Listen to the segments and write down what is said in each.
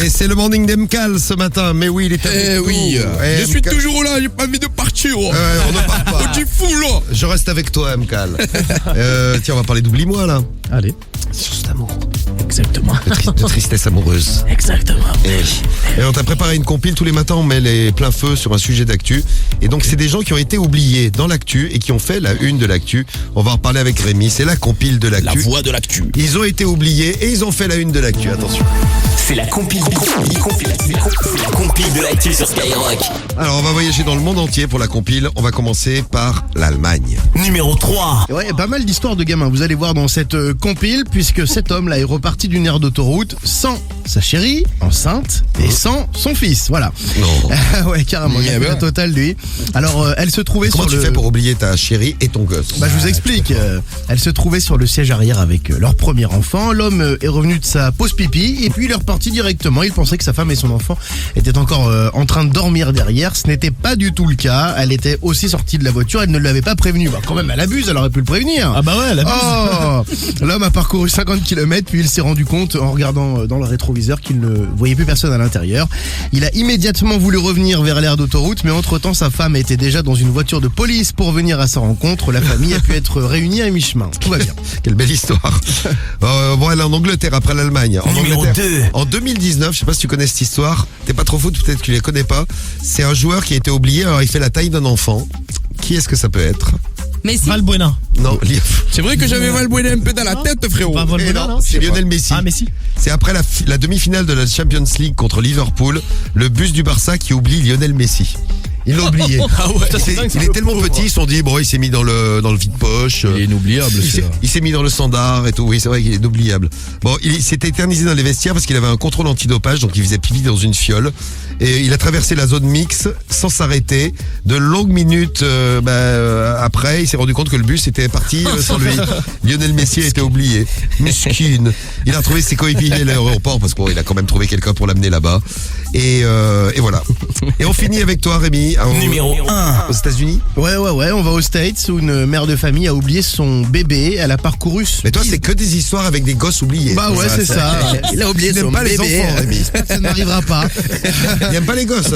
Allez, c'est le morning d'Emcal ce matin. Mais oui, il est avec nous. Oui, je suis toujours là, j'ai pas envie de partir. On ne part pas. On dit fou là. Je reste avec toi, Emcal. Tiens, on va parler d'oublie-moi là. Allez. Sur cet amour. Exactement. De tristesse amoureuse. Exactement. Et on t'a préparé une compile tous les matins, on met les pleins feux sur un sujet d'actu. Et donc c'est des gens qui ont été oubliés dans l'actu et qui ont fait la une de l'actu. On va en parler avec Rémi, c'est la compile de l'actu. La voix de l'actu. Ils ont été oubliés et ils ont fait la une de l'actu, attention. C'est la compile de l'actu sur Skyrock. Alors on va voyager dans le monde entier pour la compile, on va commencer par l'Allemagne. Numéro 3. Ouais, pas mal d'histoires de gamins, vous allez voir dans cette compile, puisque cet homme-là est reparti d'une aire d'autoroute sans sa chérie, enceinte, et sans son fils, voilà. Non. Ouais, carrément, il y avait un total, lui. Alors, elle se trouvait Comment sur tu le... fais pour oublier ta chérie et ton gosse? Bah, je vous explique. Elle se trouvait sur le siège arrière avec leur premier enfant. L'homme est revenu de sa pause pipi et puis il est reparti directement. Il pensait que sa femme et son enfant étaient encore en train de dormir derrière. Ce n'était pas du tout le cas. Elle était aussi sortie de la voiture. Elle ne l'avait pas prévenu. Bah, quand même, elle abuse. Elle aurait pu le prévenir. Ah bah ouais, elle abuse. Oh, l'homme a parcouru 50 km puis il s'est rendu compte en regardant dans le rétroviseur qu'il ne voyait plus personne à l'intérieur. Il a immédiatement voulu revenir vers l'aire d'autoroute, mais entre-temps, sa femme était déjà dans une voiture de police pour venir à sa rencontre. La famille a pu être réunie à mi-chemin. Tout va bien. Quelle belle histoire. Bon, elle est en Angleterre après l'Allemagne. En Numéro Angleterre, 2. en 2019, je sais pas si tu connais cette histoire. T'es pas trop foot, peut-être que tu les connais pas. C'est un joueur qui a été oublié. Alors il fait la taille d'un enfant. Qui est-ce que ça peut être? Messi. Valbuena. Non, C'est vrai que j'avais Valbuena un peu dans la tête, frérot. Pas Eh Valbuena, non, non, c'est Lionel Messi. Ah, Messi. C'est après la demi-finale de la Champions League contre Liverpool, le bus du Barça qui oublie Lionel Messi. Il l'a oublié. Ah ouais, ça, c'est dingue, Il est tellement petit, ils se sont dit, bon, il s'est mis dans le vide-poche. Il est inoubliable, Il s'est mis dans le standard et tout. Oui, c'est vrai qu'il est inoubliable. Bon, il s'était éternisé dans les vestiaires parce qu'il avait un contrôle antidopage, donc il faisait pipi dans une fiole. Et il a traversé la zone mixte sans s'arrêter. De longues minutes après, il s'est rendu compte que le bus était parti sans lui. Lionel Messi a été oublié. Mesquine. Il a retrouvé ses coéquipiers à l'aéroport parce qu'il a quand même trouvé quelqu'un pour l'amener là-bas. Et voilà. Et on finit avec toi, Rémi. Numéro 1. Aux États-Unis. Ouais, on va aux States où une mère de famille a oublié son bébé. Elle a parcouru... Mais toi, c'est que des histoires avec des gosses oubliés. Bah ouais, c'est ça. Il a oublié Il n'aime son pas les bébé. enfants, Rémi. Ça n'arrivera pas. Il n'aime pas les gosses.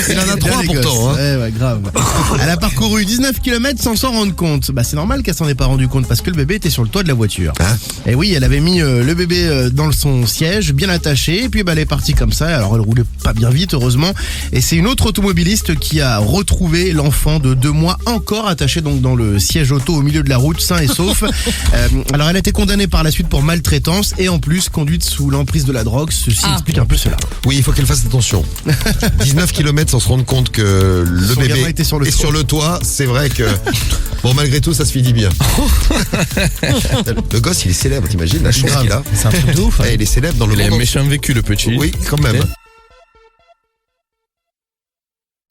Il en a 3 Bien les pourtant. gosses. Hein. Ouais, grave. Elle a parcouru 19 km sans s'en rendre compte. Bah c'est normal qu'elle s'en ait pas rendu compte parce que le bébé était sur le toit de la voiture. Hein? Et oui, elle avait mis le bébé dans son siège, bien attaché, et puis elle est partie comme ça. Alors elle roulait pas bien vite, heureusement. Et c'est une autre automobiliste qui a retrouvé l'enfant de 2 mois encore attaché donc dans le siège auto au milieu de la route, sain et sauf. Alors elle a été condamnée par la suite pour maltraitance et en plus conduite sous l'emprise de la drogue. Ceci explique un peu cela. Oui, il faut qu'elle fasse attention. 19 km sans se rendre compte que le Son bébé gamin était sur le est toit. sur le toit. C'est vrai que, bon, malgré tout, ça se finit bien. Le gosse, il est célèbre, t'imagines la chance qu'il a. C'est un truc de ouf. Il est célèbre dans le Il a monde un entier. méchant vécu, le petit. Oui, quand même.